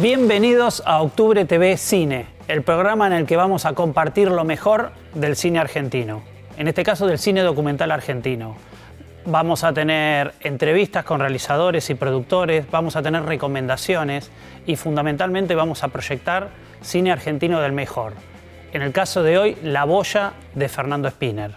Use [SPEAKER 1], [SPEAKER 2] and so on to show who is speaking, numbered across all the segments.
[SPEAKER 1] Bienvenidos a Octubre TV Cine, el programa en el que vamos a compartir lo mejor del cine argentino. En este caso del cine documental argentino. Vamos a tener entrevistas con realizadores y productores, vamos a tener recomendaciones y fundamentalmente vamos a proyectar cine argentino del mejor. En el caso de hoy, La Boya de Fernando Spinner.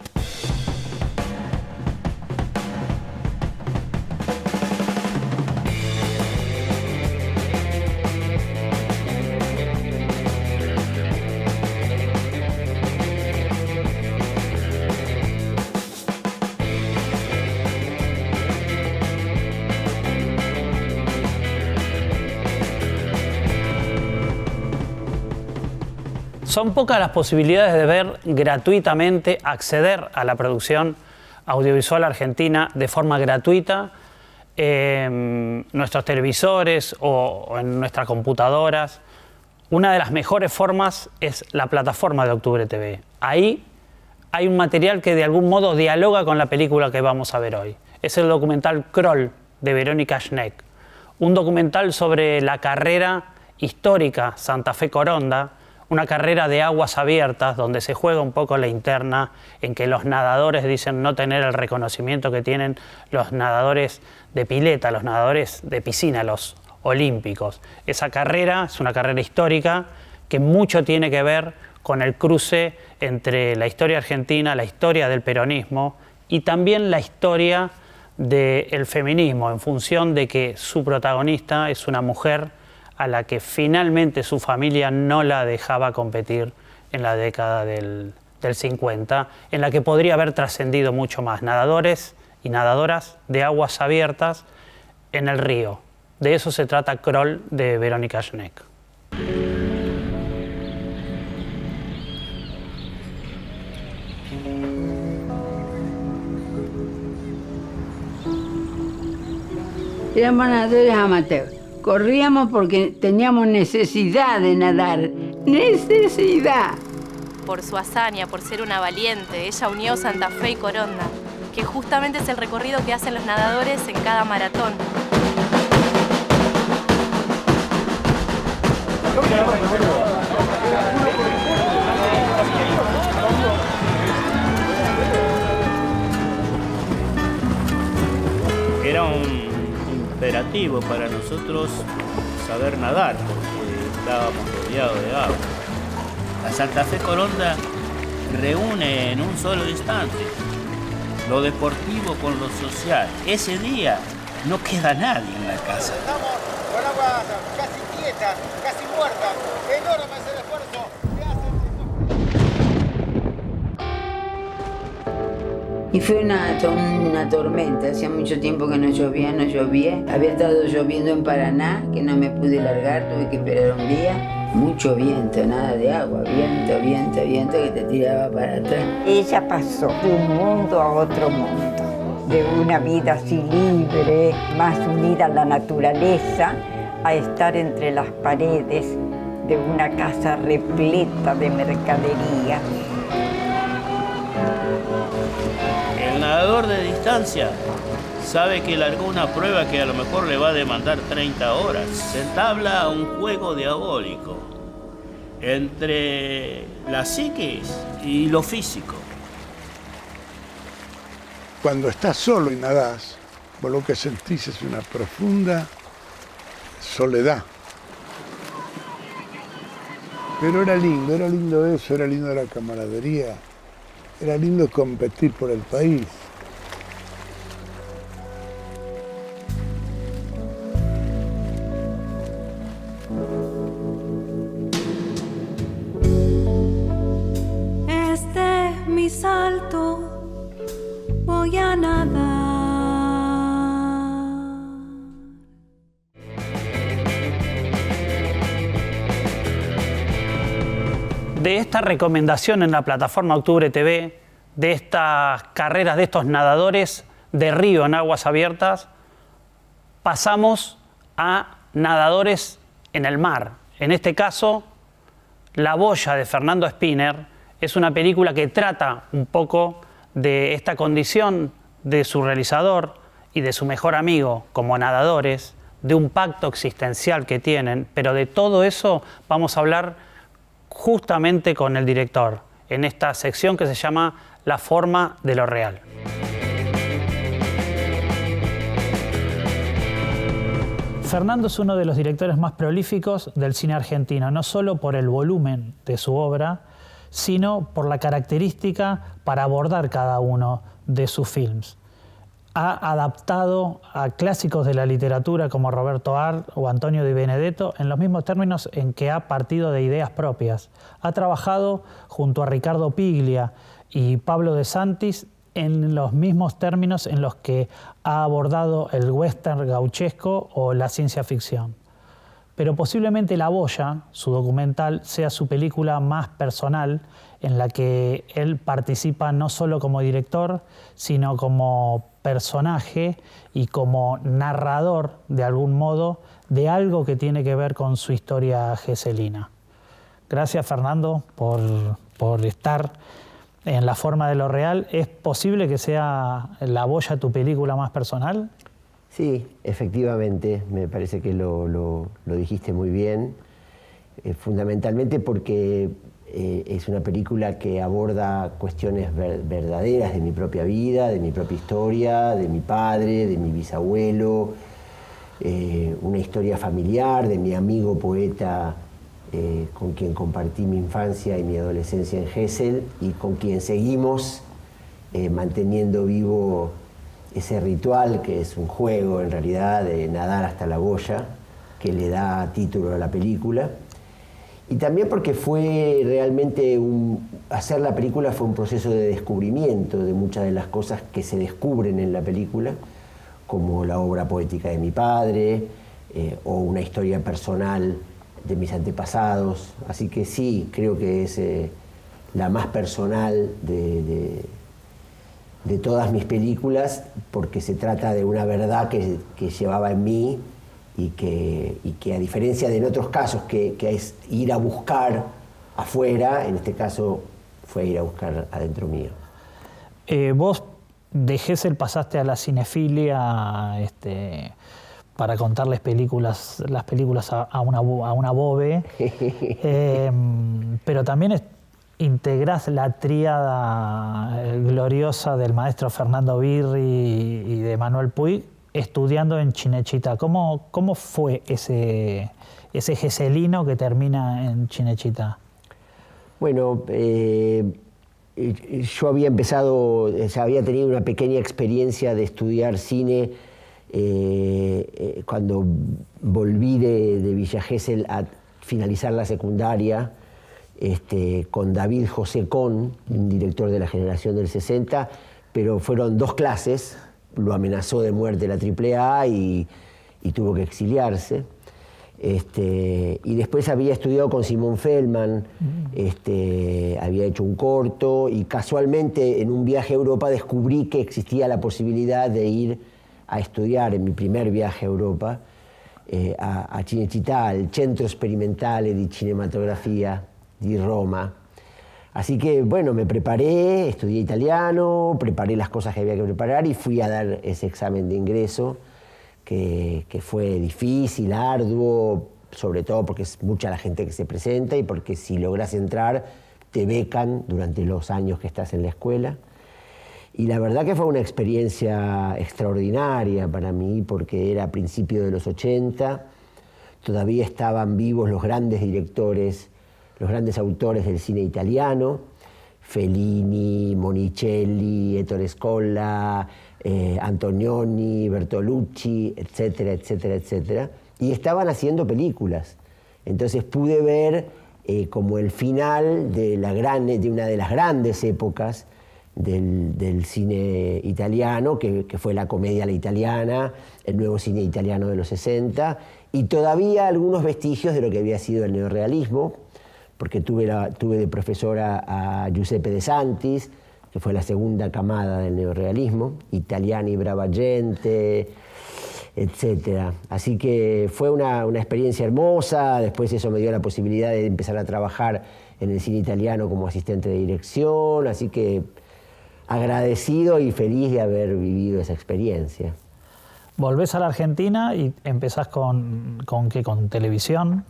[SPEAKER 1] Son pocas las posibilidades de ver gratuitamente, acceder a la producción audiovisual argentina de forma gratuita en nuestros televisores o en nuestras computadoras. Una de las mejores formas es la plataforma de Octubre TV. Ahí hay un material que de algún modo dialoga con la película que vamos a ver hoy. Es el documental Kroll de Verónica Schneck, un documental sobre la carrera histórica Santa Fe Coronda, una carrera de aguas abiertas donde se juega un poco la interna en que los nadadores dicen no tener el reconocimiento que tienen los nadadores de pileta, los nadadores de piscina, los olímpicos. Esa carrera es una carrera histórica que mucho tiene que ver con el cruce entre la historia argentina, la historia del peronismo y también la historia del feminismo, en función de que su protagonista es una mujer a la que finalmente su familia no la dejaba competir en la década del 50, en la que podría haber trascendido mucho más. Nadadores y nadadoras de aguas abiertas en el río. De eso se trata Kroll de Verónica Schneck.
[SPEAKER 2] Éramos nadadores amateurs. Corríamos porque teníamos necesidad de nadar. ¡Necesidad!
[SPEAKER 3] Por su hazaña, por ser una valiente, ella unió Santa Fe y Coronda, que justamente es el recorrido que hacen los nadadores en cada maratón.
[SPEAKER 4] Era un imperativo para nosotros saber nadar, porque estábamos rodeados de agua. La Santa Fe Coronda reúne en un solo instante lo deportivo con lo social. Ese día no queda nadie en la casa.
[SPEAKER 5] Estamos con agua casi quieta, casi muerta. Enorme es el esfuerzo que hacen.
[SPEAKER 2] Y fue una tormenta. Hacía mucho tiempo que no llovía. Había estado lloviendo en Paraná, que no me pude largar, tuve que esperar un día. Mucho viento, nada de agua. Viento que te tiraba para atrás.
[SPEAKER 6] Ella pasó de un mundo a otro mundo, de una vida así libre, más unida a la naturaleza, a estar entre las paredes de una casa repleta de mercadería.
[SPEAKER 4] El nadador de distancia sabe que largó una prueba que a lo mejor le va a demandar 30 horas. Se entabla un juego diabólico entre la psiquis y lo físico.
[SPEAKER 7] Cuando estás solo y nadás, vos lo que sentís es una profunda soledad. Pero era lindo eso, era lindo la camaradería, era lindo competir por el país.
[SPEAKER 8] Este es mi salto, voy a nadar.
[SPEAKER 1] De esta recomendación en la plataforma Octubre TV, de estas carreras de estos nadadores de río en aguas abiertas, pasamos a nadadores en el mar. En este caso, La Boya de Fernando Spinner es una película que trata un poco de esta condición de su realizador y de su mejor amigo como nadadores, de un pacto existencial que tienen, pero de todo eso vamos a hablar justamente con el director, en esta sección que se llama La forma de lo real. Fernando es uno de los directores más prolíficos del cine argentino, no solo por el volumen de su obra, sino por la característica para abordar cada uno de sus films. Ha adaptado a clásicos de la literatura como Roberto Arlt o Antonio Di Benedetto en los mismos términos en que ha partido de ideas propias. Ha trabajado junto a Ricardo Piglia y Pablo De Santis en los mismos términos en los que ha abordado el western gauchesco o la ciencia ficción. Pero posiblemente La Boya, su documental, sea su película más personal, en la que él participa no solo como director, sino como personaje y como narrador, de algún modo, de algo que tiene que ver con su historia geselina. Gracias, Fernando, por estar en La forma de lo real. ¿Es posible que sea La Boya tu película más personal?
[SPEAKER 9] Sí, efectivamente, me parece que lo dijiste muy bien, fundamentalmente porque es una película que aborda cuestiones verdaderas de mi propia vida, de mi propia historia, de mi padre, de mi bisabuelo, una historia familiar de mi amigo poeta con quien compartí mi infancia y mi adolescencia en Gesell y con quien seguimos manteniendo vivo ese ritual que es un juego en realidad de nadar hasta la boya que le da título a la película. Y también porque fue realmente hacer la película fue un proceso de descubrimiento de muchas de las cosas que se descubren en la película, como la obra poética de mi padre o una historia personal de mis antepasados. Así que sí, creo que es la más personal de todas mis películas, porque se trata de una verdad que llevaba en mí y que a diferencia de en otros casos, que es ir a buscar afuera, en este caso fue ir a buscar adentro mío.
[SPEAKER 1] Vos de Gesell pasaste a la cinefilia para contar las películas a una bobe, pero también integrás la tríada gloriosa del maestro Fernando Birri y de Manuel Puig estudiando en Chinechita. ¿Cómo fue ese geselino que termina en Chinechita?
[SPEAKER 9] Bueno, yo había había tenido una pequeña experiencia de estudiar cine cuando volví de Villa Gesell a finalizar la secundaria, con David José Con, un director de la generación del 60, pero fueron 2 clases, lo amenazó de muerte la AAA y tuvo que exiliarse. Y después había estudiado con Simón Feldman, había hecho un corto y casualmente en un viaje a Europa descubrí que existía la posibilidad de ir a estudiar en mi primer viaje a Europa a Cinecittà, al Centro Sperimentale di Cinematografia di Roma. Así que, bueno, me preparé, estudié italiano, preparé las cosas que había que preparar y fui a dar ese examen de ingreso, que fue difícil, arduo, sobre todo porque es mucha la gente que se presenta y porque si logras entrar, te becan durante los años que estás en la escuela. Y la verdad que fue una experiencia extraordinaria para mí, porque era a principios de los 80, todavía estaban vivos los grandes directores, los grandes autores del cine italiano, Fellini, Monicelli, Ettore Scola, Antonioni, Bertolucci, etcétera, etcétera, etcétera, y estaban haciendo películas. Entonces pude ver como el final de una de las grandes épocas del cine italiano, que fue la comedia a la italiana, el nuevo cine italiano de los 60, y todavía algunos vestigios de lo que había sido el neorrealismo, porque tuve de profesora a Giuseppe De Santis, que fue la segunda camada del neorrealismo, Italiani Brava Gente, etc. Así que fue una experiencia hermosa. Después eso me dio la posibilidad de empezar a trabajar en el cine italiano como asistente de dirección, así que agradecido y feliz de haber vivido esa experiencia.
[SPEAKER 1] Volvés a la Argentina y empezás ¿con qué? ¿Con televisión?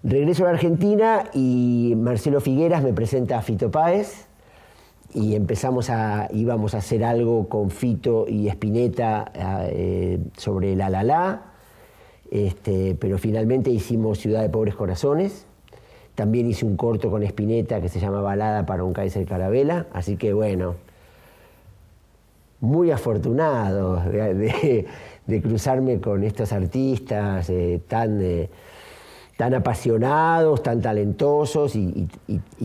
[SPEAKER 9] Regreso a la Argentina y Marcelo Figueras me presenta a Fito Páez y íbamos a hacer algo con Fito y Spinetta sobre La La La, pero finalmente hicimos Ciudad de Pobres Corazones. También hice un corto con Spinetta que se llama Balada para un Kaiser Carabela, así que bueno, muy afortunado de cruzarme con estos artistas tan apasionados, tan talentosos y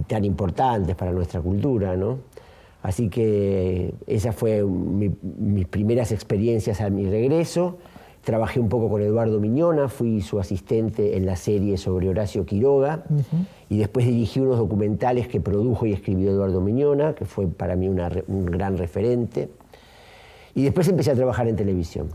[SPEAKER 9] tan importantes para nuestra cultura, ¿no? Así que esa fue mis primeras experiencias a mi regreso. Trabajé un poco con Eduardo Miñona, fui su asistente en la serie sobre Horacio Quiroga, y después dirigí unos documentales que produjo y escribió Eduardo Miñona, que fue para mí un gran referente. Y después empecé a trabajar en televisión.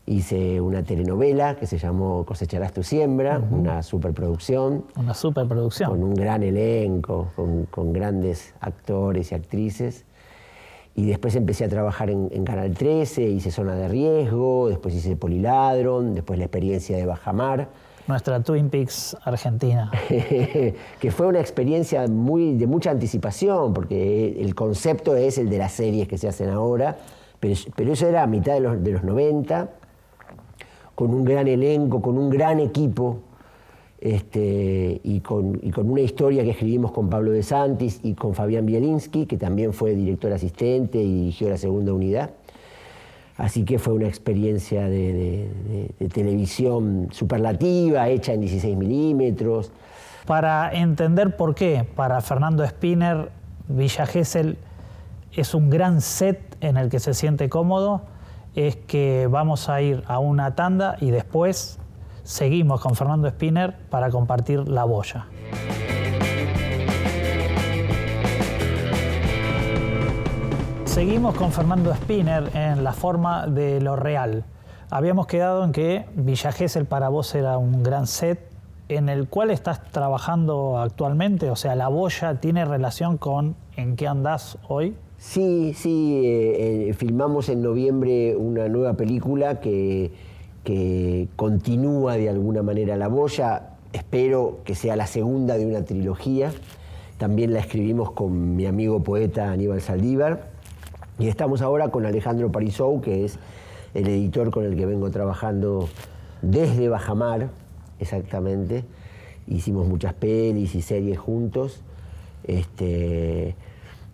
[SPEAKER 9] Hice una telenovela que se llamó Cosecharás tu siembra, una superproducción.
[SPEAKER 1] Una superproducción.
[SPEAKER 9] Con un gran elenco, con grandes actores y actrices. Y después empecé a trabajar en Canal 13, hice Zona de Riesgo, después hice Poliladron, después La experiencia de Bajamar.
[SPEAKER 1] Nuestra Twin Peaks argentina.
[SPEAKER 9] Que fue una experiencia de mucha anticipación, porque el concepto es el de las series que se hacen ahora, pero eso era a mitad de los 90, con un gran elenco, con un gran equipo, y con una historia que escribimos con Pablo De Santis y con Fabián Bielinski, que también fue director asistente y dirigió la segunda unidad. Así que fue una experiencia de televisión superlativa, hecha en 16 milímetros.
[SPEAKER 1] Para entender por qué, para Fernando Spinner, Villa Gesell es un gran set en el que se siente cómodo, es que vamos a ir a una tanda y después seguimos con Fernando Spinner para compartir La Boya. Seguimos con Fernando Spinner en La forma de lo real. Habíamos quedado en que Villa Gesell para vos era un gran set en el cual estás trabajando actualmente. O sea, La Boya tiene relación con en qué andás hoy.
[SPEAKER 9] Sí, filmamos en noviembre una nueva película que continúa de alguna manera La Boya. Espero que sea la segunda de una trilogía. También la escribimos con mi amigo poeta Aníbal Saldívar. Y estamos ahora con Alejandro Parisou, que es el editor con el que vengo trabajando desde Bajamar, exactamente. Hicimos muchas pelis y series juntos.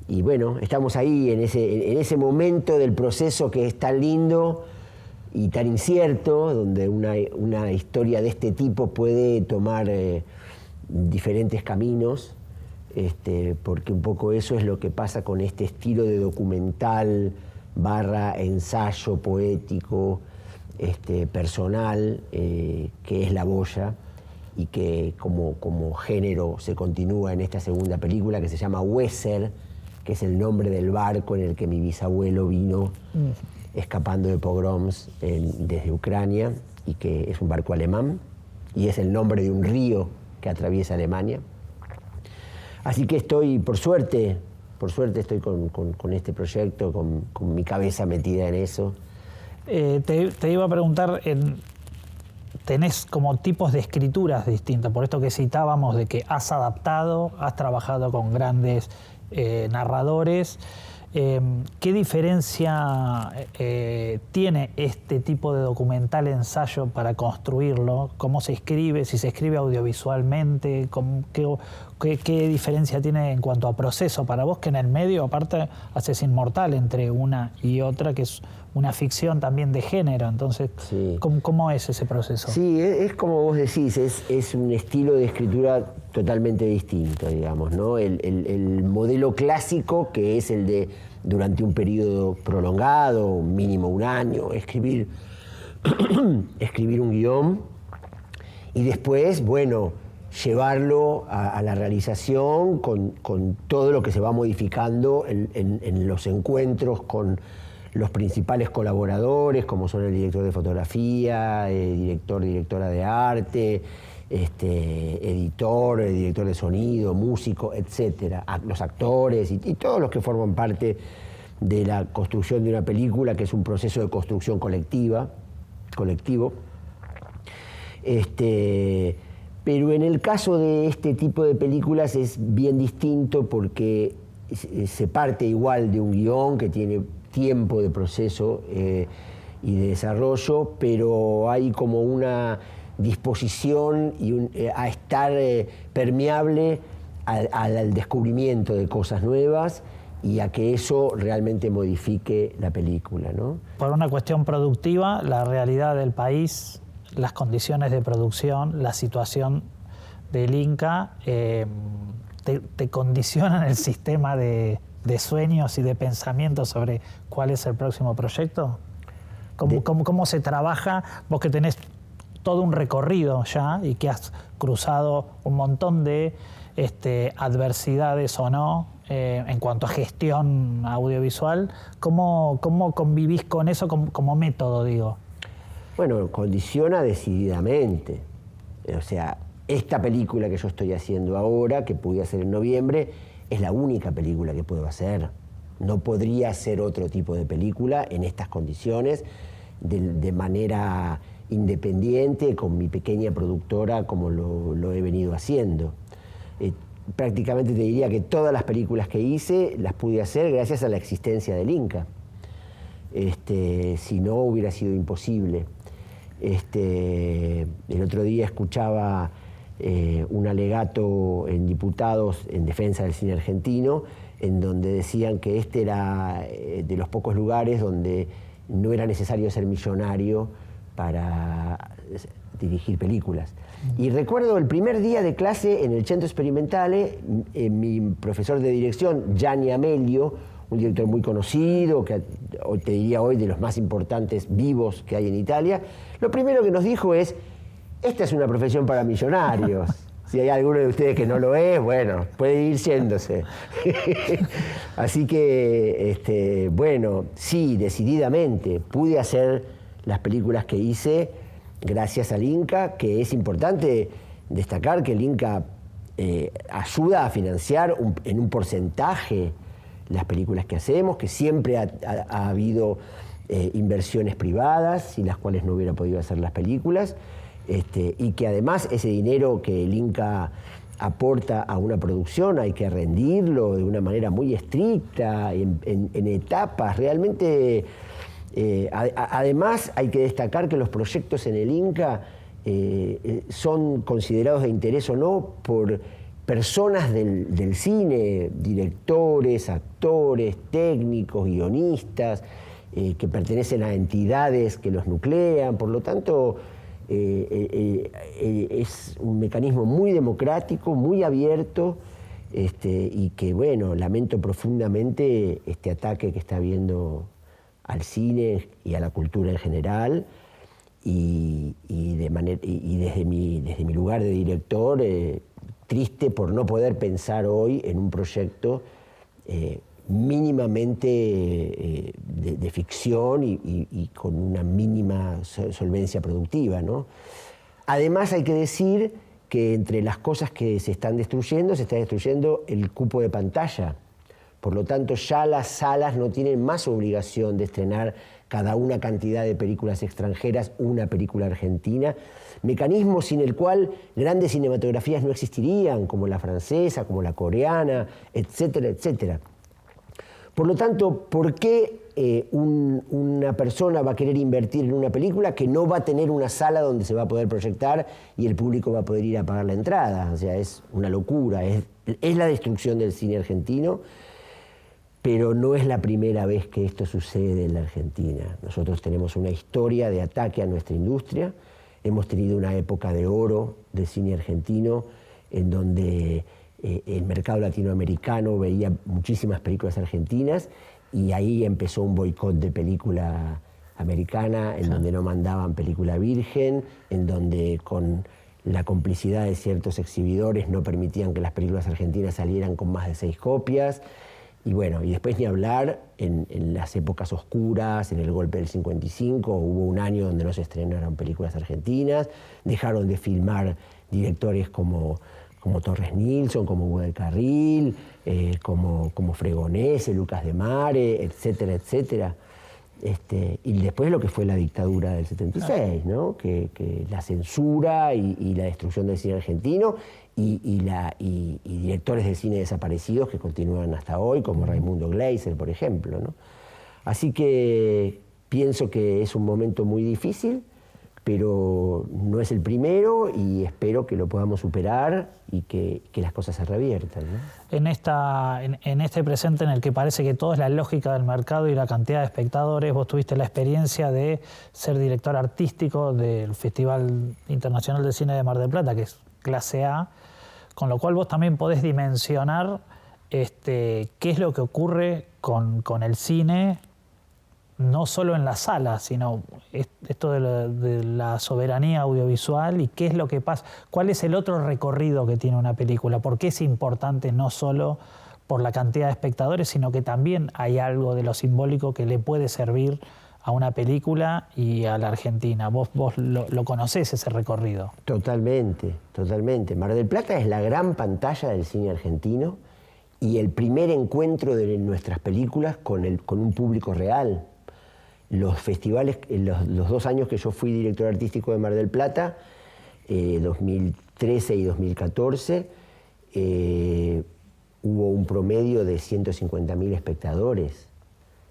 [SPEAKER 9] Y bueno, estamos ahí en ese momento del proceso que es tan lindo y tan incierto, donde una historia de este tipo puede tomar diferentes caminos, porque un poco eso es lo que pasa con este estilo de documental / ensayo poético, personal, que es La Boya, y que como género se continúa en esta segunda película que se llama Weser, que es el nombre del barco en el que mi bisabuelo vino escapando de pogroms desde Ucrania, y que es un barco alemán, y es el nombre de un río que atraviesa Alemania. Así que estoy, por suerte estoy con este proyecto, con mi cabeza metida en eso.
[SPEAKER 1] Te iba a preguntar, tenés como tipos de escrituras distintas, por esto que citábamos de que has adaptado, has trabajado con grandes narradores. ¿Qué diferencia tiene este tipo de documental ensayo para construirlo? ¿Cómo se escribe? ¿Si se escribe audiovisualmente? ¿Qué diferencia tiene en cuanto a proceso para vos, que en el medio aparte haces inmortal entre una y otra, que es una ficción también de género? Entonces, sí. ¿Cómo es ese proceso?
[SPEAKER 9] Sí, es como vos decís, es un estilo de escritura totalmente distinto, digamos, ¿no? El modelo clásico, que es el de, durante un periodo prolongado, mínimo un año, escribir un guión y después, bueno, llevarlo a la realización con todo lo que se va modificando en los encuentros con los principales colaboradores, como son el director de fotografía, directora de arte, editor, director de sonido, músico, etcétera, los actores y todos los que forman parte de la construcción de una película, que es un proceso de construcción colectiva. colectivo. Pero en el caso de este tipo de películas es bien distinto porque se parte igual de un guión que tiene tiempo de proceso y de desarrollo, pero hay como una disposición a estar permeable al descubrimiento de cosas nuevas y a que eso realmente modifique la película, ¿no?
[SPEAKER 10] Por una cuestión productiva, la realidad del país, las condiciones de producción, la situación del Inca, te condicionan el sistema de sueños y de pensamiento sobre cuál es el próximo proyecto. ¿Cómo se trabaja? Vos que tenés todo un recorrido ya y que has cruzado un montón de adversidades o no en cuanto a gestión audiovisual, ¿cómo convivís con eso como método, digo?
[SPEAKER 9] Bueno, condiciona decididamente. O sea, esta película que yo estoy haciendo ahora, que pude hacer en noviembre, es la única película que puedo hacer. No podría hacer otro tipo de película en estas condiciones, de manera independiente, con mi pequeña productora, como lo he venido haciendo. Prácticamente te diría que todas las películas que hice las pude hacer gracias a la existencia del Inca. Si no, hubiera sido imposible. El otro día escuchaba un alegato en diputados en defensa del cine argentino, en donde decían que este era de los pocos lugares donde no era necesario ser millonario para dirigir películas. Y recuerdo el primer día de clase en el Centro Experimentale, mi profesor de dirección, Gianni Amelio, un director muy conocido, que te diría hoy de los más importantes vivos que hay en Italia, lo primero que nos dijo es: esta es una profesión para millonarios. Si hay alguno de ustedes que no lo es, bueno, puede ir yéndose. Así que, bueno, sí, decididamente pude hacer las películas que hice gracias al Inca, que es importante destacar que el Inca ayuda a financiar en un porcentaje las películas que hacemos, que siempre ha habido inversiones privadas, sin las cuales no hubiera podido hacer las películas, y que además ese dinero que el Inca aporta a una producción hay que rendirlo de una manera muy estricta, en etapas. Realmente, además hay que destacar que los proyectos en el Inca son considerados de interés o no por personas del cine, directores, actores, técnicos, guionistas, que pertenecen a entidades que los nuclean. Por lo tanto, es un mecanismo muy democrático, muy abierto, y que, bueno, lamento profundamente este ataque que está habiendo al cine y a la cultura en general, y desde mi lugar de director, triste por no poder pensar hoy en un proyecto mínimamente de ficción y con una mínima solvencia productiva, ¿no? Además, hay que decir que entre las cosas que se están destruyendo, se está destruyendo el cupo de pantalla. Por lo tanto, ya las salas no tienen más obligación de estrenar cada una cantidad de películas extranjeras, una película argentina, mecanismo sin el cual grandes cinematografías no existirían, como la francesa, como la coreana, etcétera, etcétera. Por lo tanto, ¿por qué una persona va a querer invertir en una película que no va a tener una sala donde se va a poder proyectar y el público va a poder ir a pagar la entrada? O sea, es una locura, es la destrucción del cine argentino, pero no es la primera vez que esto sucede en la Argentina. Nosotros tenemos una historia de ataque a nuestra industria, hemos tenido una época de oro del cine argentino en donde el mercado latinoamericano veía muchísimas películas argentinas y ahí empezó un boicot de película americana, en donde no mandaban película virgen, en donde con la complicidad de ciertos exhibidores no permitían que las películas argentinas salieran con más de 6 copias. Y bueno, y después ni hablar en las épocas oscuras, en el golpe del 55, hubo un año donde no se estrenaron películas argentinas, dejaron de filmar directores como Torres Nilsson, como Hugo del Carril, como Fregonese, Lucas de Mare, etcétera, etcétera. Y después lo que fue la dictadura del 76, ¿no? Que la censura y la destrucción del cine argentino y directores de cine desaparecidos que continúan hasta hoy, como Raimundo Gleiser, por ejemplo, ¿no? Así que pienso que es un momento muy difícil, pero no es el primero y espero que lo podamos superar y que las cosas se reviertan, ¿no?
[SPEAKER 10] En este presente en el que parece que todo es la lógica del mercado y la cantidad de espectadores, vos tuviste la experiencia de ser director artístico del Festival Internacional de Cine de Mar del Plata, que es clase A, con lo cual vos también podés dimensionar qué es lo que ocurre con el cine, no solo en la sala, sino esto de la soberanía audiovisual y qué es lo que pasa, cuál es el otro recorrido que tiene una película, por qué es importante no solo por la cantidad de espectadores, sino que también hay algo de lo simbólico que le puede servir a una película y a la Argentina. Vos lo conocés ese recorrido.
[SPEAKER 9] Totalmente, totalmente. Mar del Plata es la gran pantalla del cine argentino y el primer encuentro de nuestras películas con un público real. Los festivales, los 2 años que yo fui director artístico de Mar del Plata, 2013 y 2014, hubo un promedio de 150.000 espectadores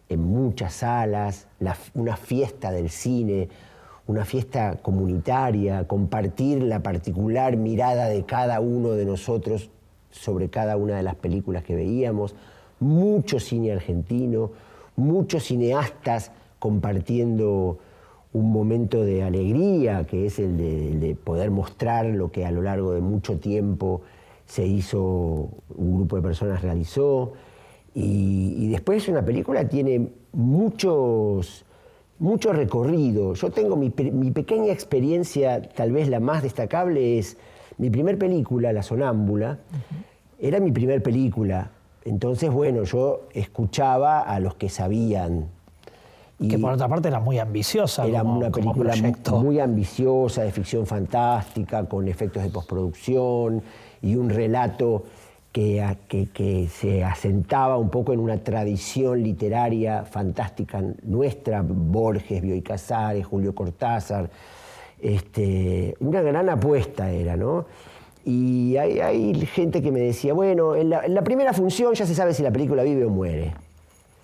[SPEAKER 9] en muchas salas, una fiesta del cine, una fiesta comunitaria, compartir la particular mirada de cada uno de nosotros sobre cada una de las películas que veíamos, mucho cine argentino, muchos cineastas compartiendo un momento de alegría, que es el de poder mostrar lo que a lo largo de mucho tiempo se hizo, un grupo de personas realizó. Y después una película tiene mucho recorrido. Yo tengo mi pequeña experiencia, tal vez la más destacable, es mi primer película, La Sonámbula, era mi primer película. Entonces, bueno, yo escuchaba a los que sabían.
[SPEAKER 10] Que por otra parte era muy ambiciosa.
[SPEAKER 9] Era una película muy ambiciosa, de ficción fantástica, con efectos de postproducción y un relato que se asentaba un poco en una tradición literaria fantástica nuestra, Borges, Bioy Casares, Julio Cortázar. Una gran apuesta era, ¿no? Y hay gente que me decía, bueno, en la primera función ya se sabe si la película vive o muere.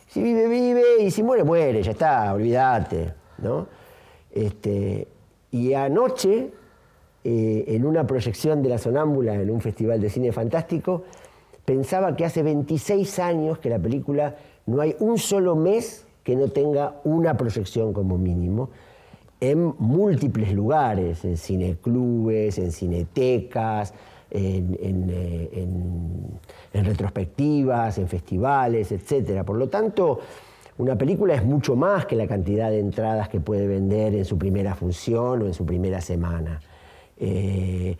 [SPEAKER 9] Si vive, vive, y si muere, muere, ya está, olvídate, ¿no? Y anoche, en una proyección de La Sonámbula en un festival de cine fantástico, pensaba que hace 26 años que la película no hay un solo mes que no tenga una proyección como mínimo, en múltiples lugares, en cineclubes, en cinetecas, en retrospectivas, en festivales, etc. Por lo tanto, una película es mucho más que la cantidad de entradas que puede vender en su primera función o en su primera semana. Y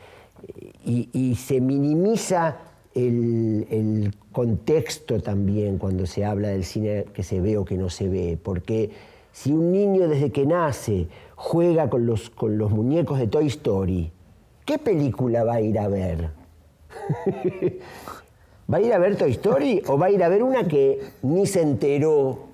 [SPEAKER 9] se minimiza el contexto también cuando se habla del cine que se ve o que no se ve, porque si un niño desde que nace juega con los muñecos de Toy Story, ¿qué película va a ir a ver? ¿Va a ir a ver Toy Story o va a ir a ver una que ni se enteró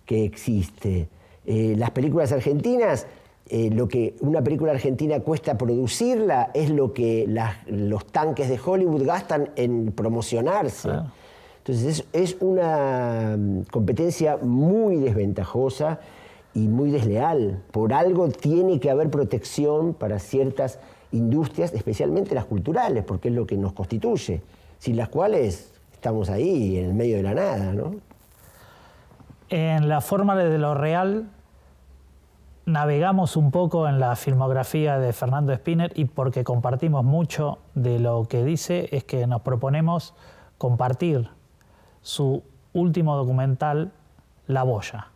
[SPEAKER 9] que existe? Las películas argentinas, lo que una película argentina cuesta producirla es lo que los tanques de Hollywood gastan en promocionarse. Ah. Entonces es una competencia muy desventajosa y muy desleal. Por algo tiene que haber protección para ciertas industrias, especialmente las culturales, porque es lo que nos constituye, sin las cuales estamos ahí, en el medio de la nada, ¿no?
[SPEAKER 10] En La forma de lo real navegamos un poco en la filmografía de Fernando Spinner y porque compartimos mucho de lo que dice es que nos proponemos compartir su último documental, La Boya.